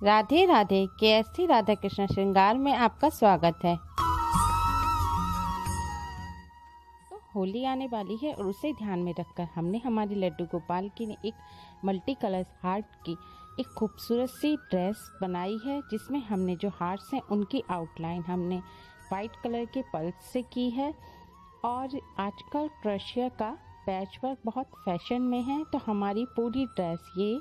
Radhe Radhe. KSC Radha Krishna श्रृंगार में आपका स्वागत है। तो होली आने वाली है और उसे ध्यान में रखकर हमने हमारे लड्डू गोपाल के लिए एक मल्टी कलर हार्ट की एक खूबसूरत सी ड्रेस बनाई है, जिसमें हमने जो हार्ट्स हैं उनकी आउटलाइन हमने वाइट कलर के पल्स से की है। और आजकल क्रोशिया का पैचवर्क बहुत फैशन में है, तो हमारी पूरी ड्रेस ये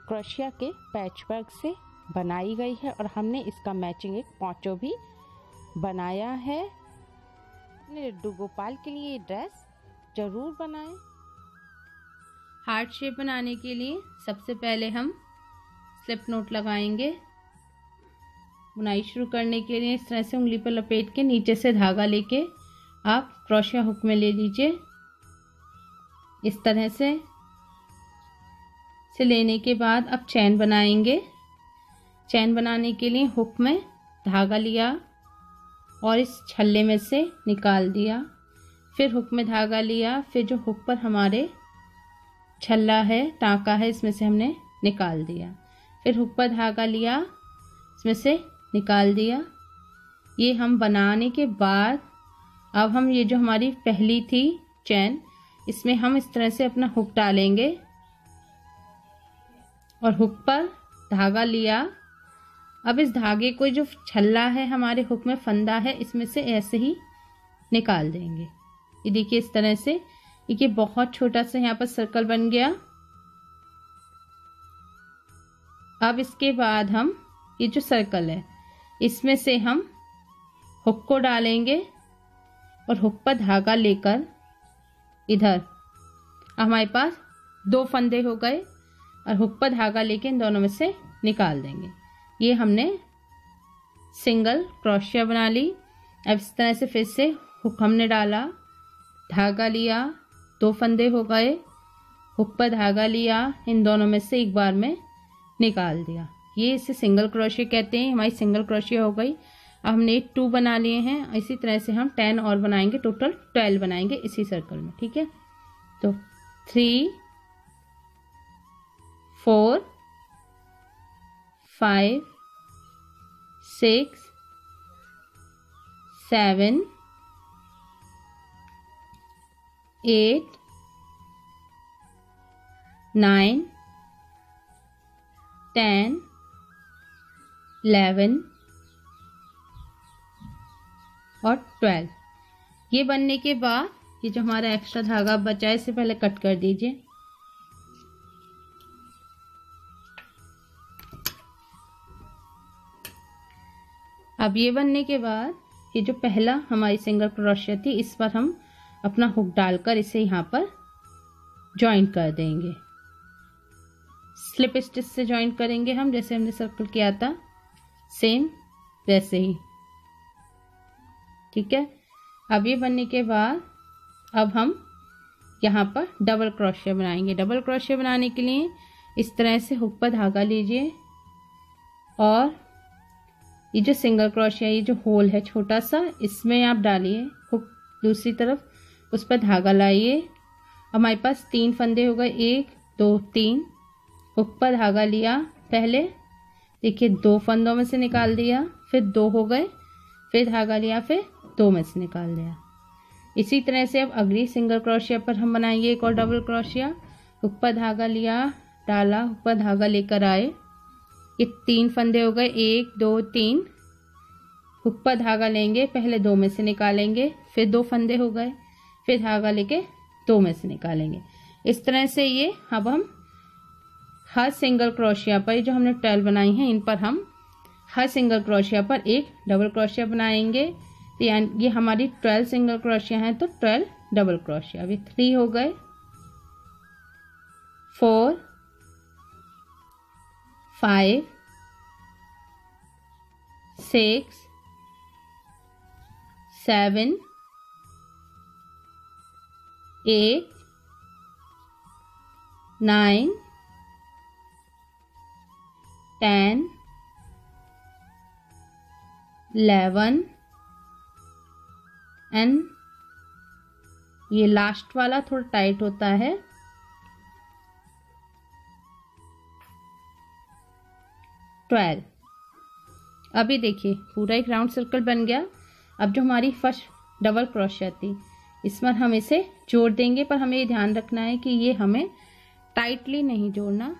क्रोशिया के पैचवर्क से बनाई गई है और हमने इसका मैचिंग एक पोंचो भी बनाया है। अपने लड्डू गोपाल के लिए ये ड्रेस जरूर बनाएं। हार्ट शेप बनाने के लिए सबसे पहले हम स्लिप नोट लगाएंगे। बुनाई शुरू करने के लिए इस तरह से उंगली पर लपेट के नीचे से धागा लेके आप क्रोशिया हुक में ले लीजिए। इस तरह से लेने के बाद अब चैन बनाएंगे। चैन बनाने के लिए हुक में धागा लिया और इस छल्ले में से निकाल दिया, फिर हुक में धागा लिया, फिर जो हुक पर हमारे छल्ला है, टाँका है, इसमें से हमने निकाल दिया, फिर हुक पर धागा लिया, इसमें से निकाल दिया। ये हम बनाने के बाद अब हम ये जो हमारी पहली थी चैन, इसमें हम इस तरह से अपना हुक डालेंगे और हुक पर धागा लिया। अब इस धागे को जो छल्ला है हमारे हुक में फंदा है, इसमें से ऐसे ही निकाल देंगे। ये देखिए इस तरह से, ये बहुत छोटा सा यहाँ पर सर्कल बन गया। अब इसके बाद हम ये जो सर्कल है इसमें से हम हुक को डालेंगे और हुक पर धागा लेकर इधर हमारे पास दो फंदे हो गए और हुक पर धागा लेके इन दोनों में से निकाल देंगे। ये हमने सिंगल क्रोशिया बना ली। अब इस तरह से फिर से हुक हमने डाला, धागा लिया, दो फंदे हो गए, हुक पर धागा लिया, इन दोनों में से एक बार में निकाल दिया। ये इसे सिंगल क्रोशिया कहते हैं। हमारी सिंगल क्रोशिया हो गई। अब हमने 2 बना लिए हैं। इसी तरह से हम 10 और बनाएंगे, टोटल 12 बनाएंगे इसी सर्कल में। ठीक है, तो 3 4 5 6 7 8 9 10 11 और 12। ये बनने के बाद ये जो हमारा एक्स्ट्रा धागा बचा है इसे पहले कट कर दीजिए। अब ये बनने के बाद ये जो पहला हमारी सिंगल क्रोशिया थी, इस पर हम अपना हुक डालकर इसे यहाँ पर जॉइन कर देंगे। स्लिप स्टिच से जॉइन करेंगे हम, जैसे हमने सर्कल किया था सेम वैसे ही। ठीक है, अब ये बनने के बाद अब हम यहाँ पर डबल क्रोशिया बनाएंगे। डबल क्रोशिया बनाने के लिए इस तरह से हुक पर धागा लीजिए और ये जो सिंगल क्रोशिया, ये जो होल है छोटा सा, इसमें आप डालिए हुक दूसरी तरफ, उस पर धागा लाइए। हमारे पास 3 फंदे हो गए, 1 2 3। हुक पर धागा लिया, पहले देखिए 2 फंदों में से निकाल दिया, फिर 2 हो गए, फिर धागा लिया, फिर 2 में से निकाल दिया। इसी तरह से अब अगली सिंगल क्रोशिया पर हम बनाएंगे एक और डबल क्रोशिया। हुक पर धागा लिया, डाला, हुक पर धागा लेकर आए, ये 3 फंदे हो गए, 1 2 3। हुक पर धागा लेंगे, पहले 2 में से निकालेंगे, फिर 2 फंदे हो गए, फिर धागा लेके 2 में से निकालेंगे। इस तरह से ये अब हम हर सिंगल क्रोशिया पर, जो हमने 12 बनाई हैं, इन पर हम हर सिंगल क्रोशिया पर एक डबल क्रोशिया बनाएंगे। तो ये हमारी 12 सिंगल क्रोशिया हैं, तो 12 डबल क्रोशिया। अभी 3 हो गए, 4 5 6 7 8 9 10 11 एंड ये लास्ट वाला थोड़ा टाइट होता है, 12। अभी देखिए पूरा एक राउंड सर्कल बन गया। अब जो हमारी फर्स्ट डबल क्रोशिया थी इस पर हम इसे जोड़ देंगे, पर हमें ये ध्यान रखना है कि ये हमें टाइटली नहीं जोड़ना,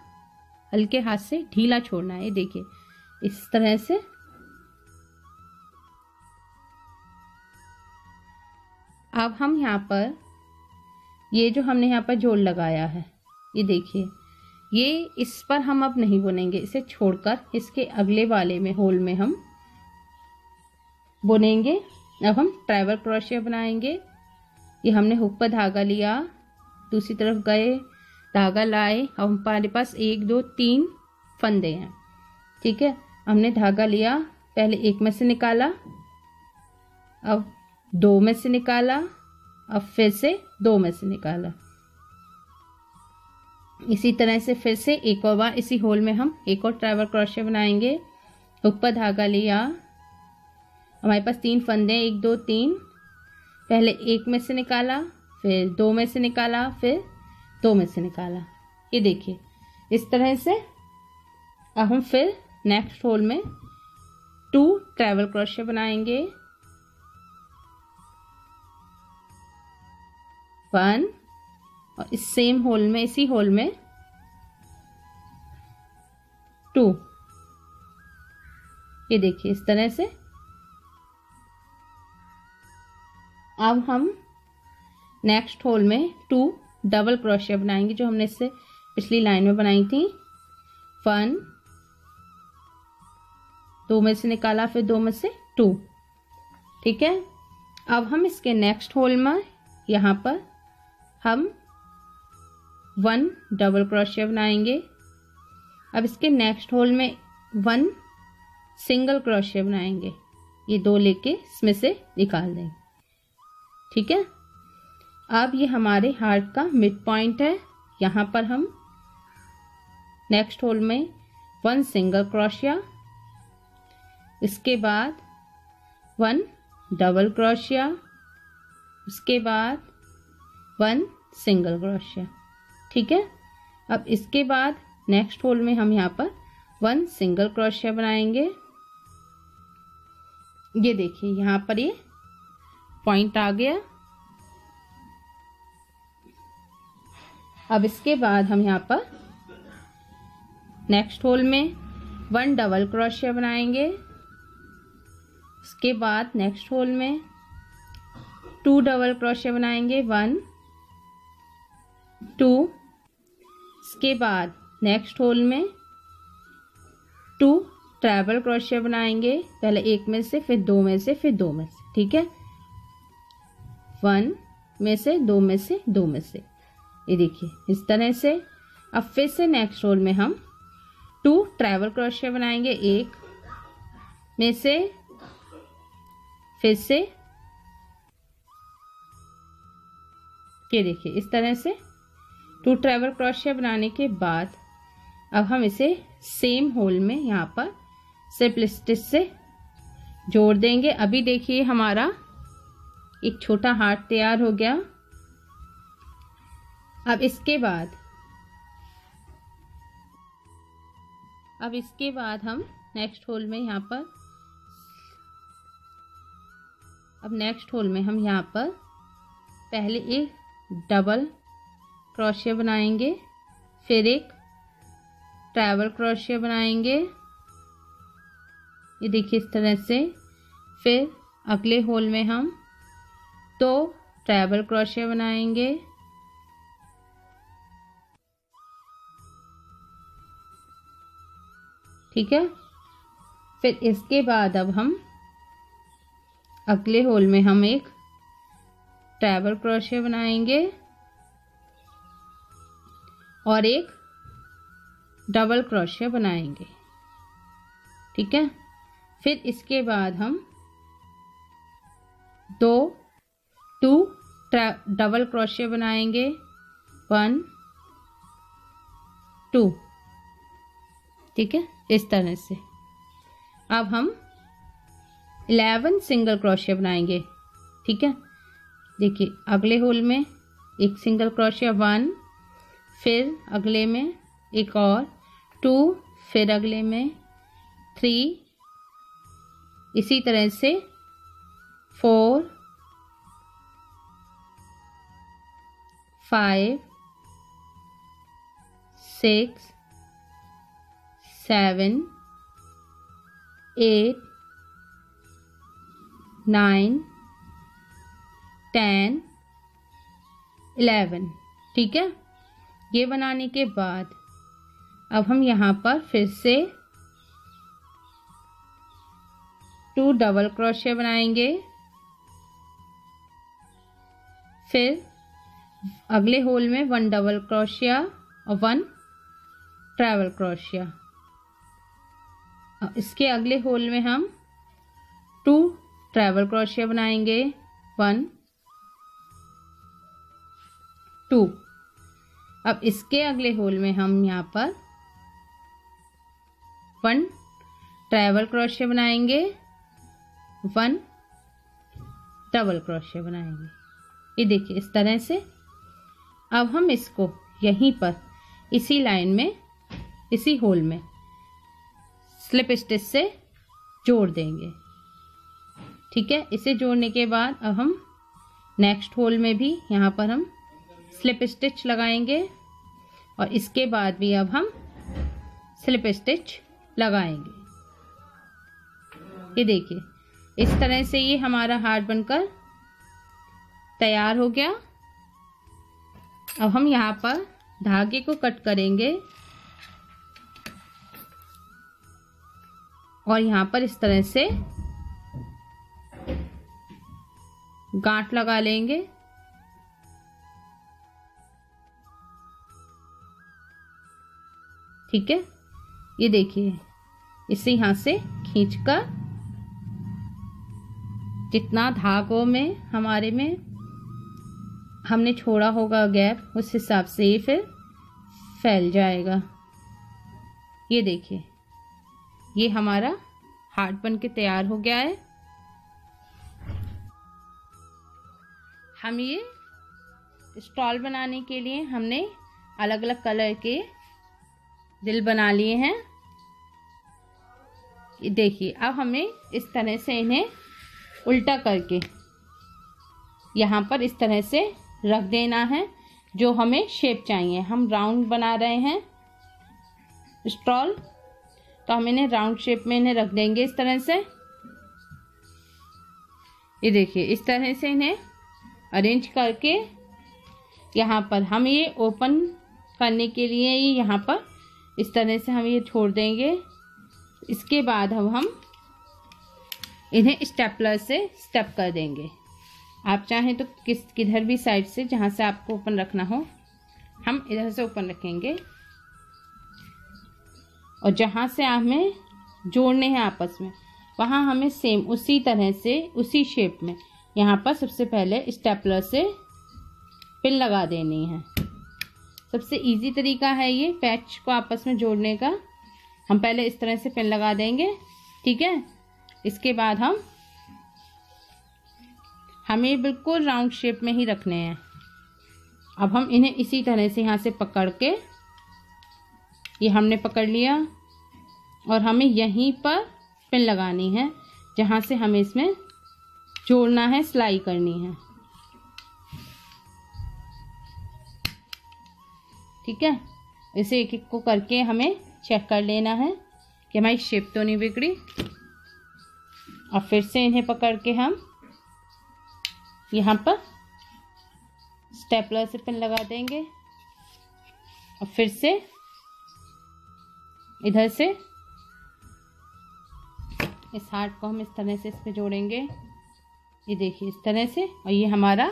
हल्के हाथ से ढीला छोड़ना है। देखिए इस तरह से। अब हम यहाँ पर ये जो हमने यहाँ पर जोड़ लगाया है, ये देखिए, ये इस पर हम अब नहीं बुनेंगे, इसे छोड़कर इसके अगले वाले में होल में हम बुनेंगे। अब हम ट्राइबल क्रोशिया बनाएंगे। ये हमने हुक पर धागा लिया, दूसरी तरफ गए, धागा लाए। अब हमारे पास 1 2 3 फंदे हैं, ठीक है। हमने धागा लिया, पहले एक में से निकाला, अब 2 में से निकाला, अब फिर से 2 में से निकाला। इसी तरह से फिर से एक और बार इसी होल में हम एक और ट्राइबल क्रोशिया बनाएंगे। हुक पर धागा लिया, हमारे पास 3 फंदे, 1 2 3, पहले 1 में से निकाला, फिर 2 में से निकाला, फिर 2 में से निकाला। ये देखिए इस तरह से। अब हम फिर नेक्स्ट होल में 2 ट्राइबल क्रोशिया बनाएंगे। 1 और इस सेम होल में, इसी होल में 2। ये देखिए इस तरह से। अब हम नेक्स्ट होल में 2 डबल क्रोशिया बनाएंगे जो हमने इससे पिछली लाइन में बनाई थी। 1, 2 में से निकाला, फिर 2 में से 2, ठीक है। अब हम इसके नेक्स्ट होल में यहाँ पर हम 1 डबल क्रोशिया बनाएंगे। अब इसके नेक्स्ट होल में 1 सिंगल क्रोशिया बनाएंगे। ये 2 लेके इसमें से निकाल देंगे, ठीक है। अब ये हमारे हार्ट का मिड पॉइंट है। यहाँ पर हम नेक्स्ट होल में 1 सिंगल क्रोशिया, इसके बाद 1 डबल क्रोशिया, उसके बाद 1 सिंगल क्रोशिया, ठीक है। अब इसके बाद नेक्स्ट होल में हम यहाँ पर 1 सिंगल क्रोशिया बनाएंगे। ये देखिए यहाँ पर ये पॉइंट आ गया। अब इसके बाद हम यहाँ पर नेक्स्ट होल में 1 डबल क्रोशिया बनाएंगे। उसके बाद नेक्स्ट होल में 2 डबल क्रोशिया बनाएंगे, 1 2। इसके बाद नेक्स्ट होल में 2 ट्राइबल क्रोशिया बनाएंगे, पहले 1 में से, फिर 2 में से, फिर 2 में से, ठीक है। 1 में से, 2 में से, 2 में से, ये देखिए इस तरह से। अब फिर से नेक्स्ट होल में हम 2 ट्राइबल क्रोशिया बनाएंगे, 1 में से, फिर से, ये देखिए इस तरह से 2 ट्राइबल क्रोशिया बनाने के बाद अब हम इसे सेम होल में यहाँ पर स्लिप स्टिच से जोड़ देंगे। अभी देखिए हमारा एक छोटा हार्ट तैयार हो गया। अब इसके बाद हम नेक्स्ट होल में यहाँ पर पहले एक डबल क्रोशिया बनाएंगे, फिर एक ट्राइबल क्रोशिया बनाएंगे, ये देखिए इस तरह से। फिर अगले होल में हम 2 ट्राइबल क्रोशिया बनाएंगे, ठीक है। फिर इसके बाद अब हम अगले होल में हम एक ट्राइबल क्रोशिया बनाएंगे और एक डबल क्रोशिया बनाएंगे, ठीक है। फिर इसके बाद हम 2 डबल क्रोशिया बनाएंगे, 1 2, ठीक है, इस तरह से। अब हम 11 सिंगल क्रोशिया बनाएंगे, ठीक है। देखिए अगले होल में एक सिंगल क्रोशिया 1, फिर अगले में एक और 2, फिर अगले में 3, इसी तरह से 4, 5, 6, 7, 8, 9, 10, 11। ठीक है, ये बनाने के बाद अब हम यहाँ पर फिर से 2 डबल क्रोशिया बनाएंगे। फिर अगले होल में 1 डबल क्रोशिया और 1 ट्रैवल क्रोशिया। इसके अगले होल में हम 2 ट्रैवल क्रोशिया बनाएंगे, 1, 2। अब इसके अगले होल में हम यहाँ पर 1 ट्रैवल क्रोशिया बनाएंगे, 1 डबल क्रोशिया बनाएंगे। ये देखिए इस तरह से। अब हम इसको यहीं पर इसी लाइन में, इसी होल में स्लिप स्टिच से जोड़ देंगे। ठीक है, इसे जोड़ने के बाद अब हम नेक्स्ट होल में भी यहाँ पर हम स्लिप स्टिच लगाएंगे और इसके बाद भी अब हम स्लिप स्टिच लगाएंगे। ये देखिए इस तरह से ये हमारा हार्ट बनकर तैयार हो गया। अब हम यहाँ पर धागे को कट करेंगे और यहाँ पर इस तरह से गांठ लगा लेंगे। ठीक है, ये देखिए इसे यहाँ से खींचकर जितना धागों में हमारे में हमने छोड़ा होगा गैप, उस हिसाब से ये फिर फैल जाएगा। ये देखिए ये हमारा हार्ट बन के तैयार हो गया है। हम ये स्टॉल बनाने के लिए हमने अलग अलग कलर के दिल बना लिए हैं। देखिए अब हमें इस तरह से इन्हें उल्टा करके यहाँ पर इस तरह से रख देना है जो हमें शेप चाहिए। हम राउंड बना रहे हैं स्टॉल, तो हम इन्हें राउंड शेप में इन्हें रख देंगे इस तरह से। ये देखिए इस तरह से इन्हें अरेंज करके यहाँ पर हम ये ओपन करने के लिए यहाँ पर इस तरह से हम ये छोड़ देंगे। इसके बाद अब हम इन्हें स्टेपलर से स्टेप कर देंगे। आप चाहें तो किधर भी साइड से जहाँ से आपको ओपन रखना हो हम इधर से ओपन रखेंगे और जहाँ से हमें जोड़ने हैं आपस में वहाँ हमें सेम उसी तरह से उसी शेप में यहाँ पर सबसे पहले स्टेपलर से पिन लगा देनी है। सबसे इजी तरीका है ये पैच को आपस में जोड़ने का। हम पहले इस तरह से पिन लगा देंगे। ठीक है, इसके बाद हमें बिल्कुल राउंड शेप में ही रखने हैं। अब हम इन्हें इसी तरह से यहाँ से पकड़ के, ये हमने पकड़ लिया और हमें यहीं पर पिन लगानी है जहाँ से हमें इसमें जोड़ना है, सिलाई करनी है। ठीक है, इसे एक एक को करके हमें चेक कर लेना है कि हमारी शेप तो नहीं बिगड़ी। और फिर से इन्हें पकड़ के हम यहाँ पर स्टेपलर से पिन लगा देंगे और फिर से इधर से इस हार्ट को हम इस तरह से इस पे जोड़ेंगे। ये देखिए इस तरह से, और ये हमारा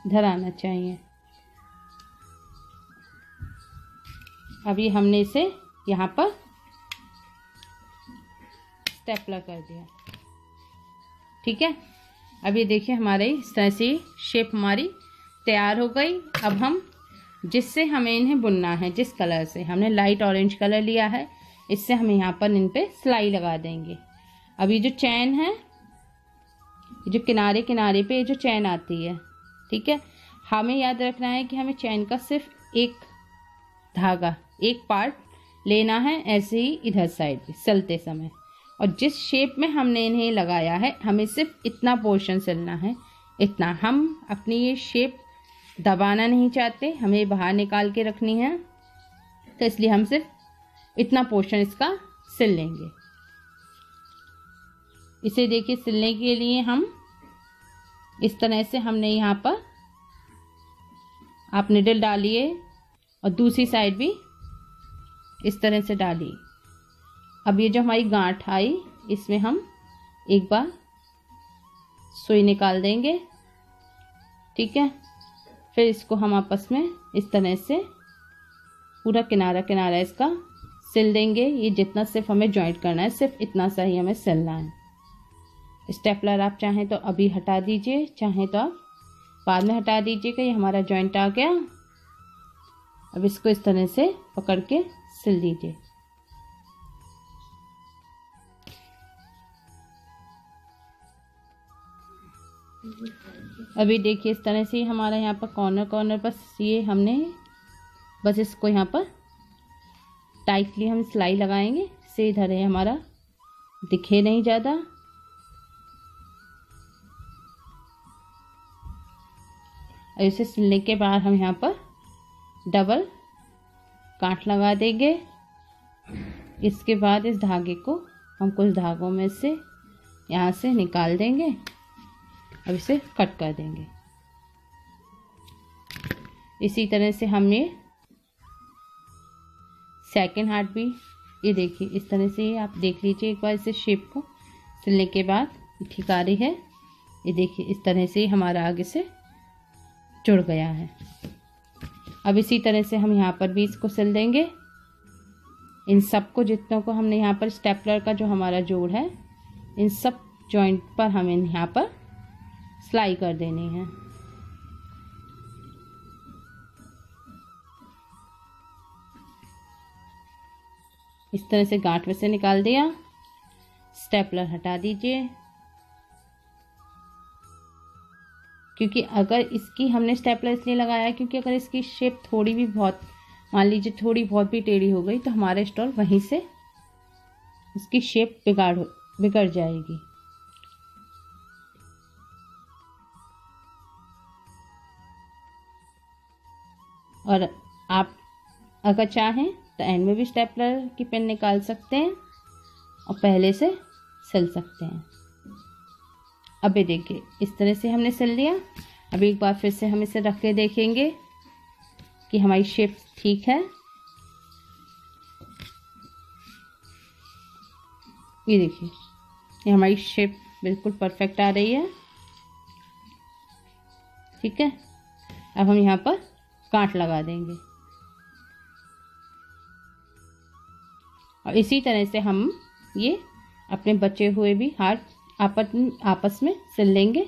इधर आना चाहिए। अभी हमने इसे यहाँ पर स्टेपलर कर दिया। ठीक है, अब ये देखिए हमारे इस तरह से शेप हमारी तैयार हो गई। अब हम जिससे हमें इन्हें बुनना है, जिस कलर से हमने लाइट ऑरेंज कलर लिया है, इससे हम यहाँ पर इन पे सिलाई लगा देंगे। अब ये जो चैन है, जो किनारे किनारे पे जो चैन आती है, ठीक है, हमें याद रखना है कि हमें चैन का सिर्फ एक धागा, एक पार्ट लेना है, ऐसे ही इधर साइड भी सिलते समय। और जिस शेप में हमने इन्हें लगाया है हमें सिर्फ इतना पोर्शन सिलना है, इतना। हम अपनी ये शेप दबाना नहीं चाहते, हमें बाहर निकाल के रखनी है, तो इसलिए हम सिर्फ इतना पोर्शन इसका सिल लेंगे। इसे देखिए सिलने के लिए हम इस तरह से हमने यहाँ पर आप निडल डालिए और दूसरी साइड भी इस तरह से डालिए। अब ये जो हमारी गांठ आई इसमें हम एक बार सुई निकाल देंगे, ठीक है। फिर इसको हम आपस में इस तरह से पूरा किनारा किनारा इसका सिल देंगे। ये जितना सिर्फ हमें जॉइंट करना है सिर्फ इतना सा ही हमें सिलना है। स्टेपलर आप चाहें तो अभी हटा दीजिए, चाहें तो आप बाद में हटा दीजिएगा। ये हमारा जॉइंट आ गया। अब इसको इस तरह से पकड़ के सिल दीजिए। अभी देखिए इस तरह से हमारा यहाँ पर कॉर्नर कॉर्नर पर ये हमने बस इसको यहाँ पर टाइटली हम सिलाई लगाएंगे, से इधर है हमारा दिखे नहीं ज़्यादा। ऐसे सिलने के बाद हम यहाँ पर डबल गांठ लगा देंगे। इसके बाद इस धागे को हम कुछ धागों में से यहाँ से निकाल देंगे। अब इसे कट कर देंगे। इसी तरह से हम ये सेकंड हार्ट भी, ये देखिए इस तरह से आप देख लीजिए एक बार इसे शेप को सिलने के बाद ठीक आ रही है। ये देखिए इस तरह से हमारा आगे से जुड़ गया है। अब इसी तरह से हम यहाँ पर भी इसको सिल देंगे। इन सब को जितनों को हमने यहाँ पर स्टेपलर का जो हमारा जोड़ है इन सब जॉइंट पर हमें यहाँ पर सिलाई कर देनी है। इस तरह से गांठ में से निकाल दिया, स्टेपलर हटा दीजिए। क्योंकि अगर इसकी हमने स्टेपलर इसलिए लगाया क्योंकि अगर इसकी शेप थोड़ी भी बहुत, मान लीजिए थोड़ी बहुत भी टेढ़ी हो गई तो हमारा स्टॉल वहीं से उसकी शेप बिगड़ जाएगी। और आप अगर चाहें तो एंड में भी स्टेपलर की पिन निकाल सकते हैं और पहले से सिल सकते हैं। अब ये देखिए इस तरह से हमने सिल लिया। अब एक बार फिर से हम इसे रख के देखेंगे कि हमारी शेप ठीक है। ये देखिए ये हमारी शेप बिल्कुल परफेक्ट आ रही है, ठीक है। अब हम यहाँ पर गांठ लगा देंगे और इसी तरह से हम ये अपने बचे हुए भी हाथ आपस में सिल लेंगे।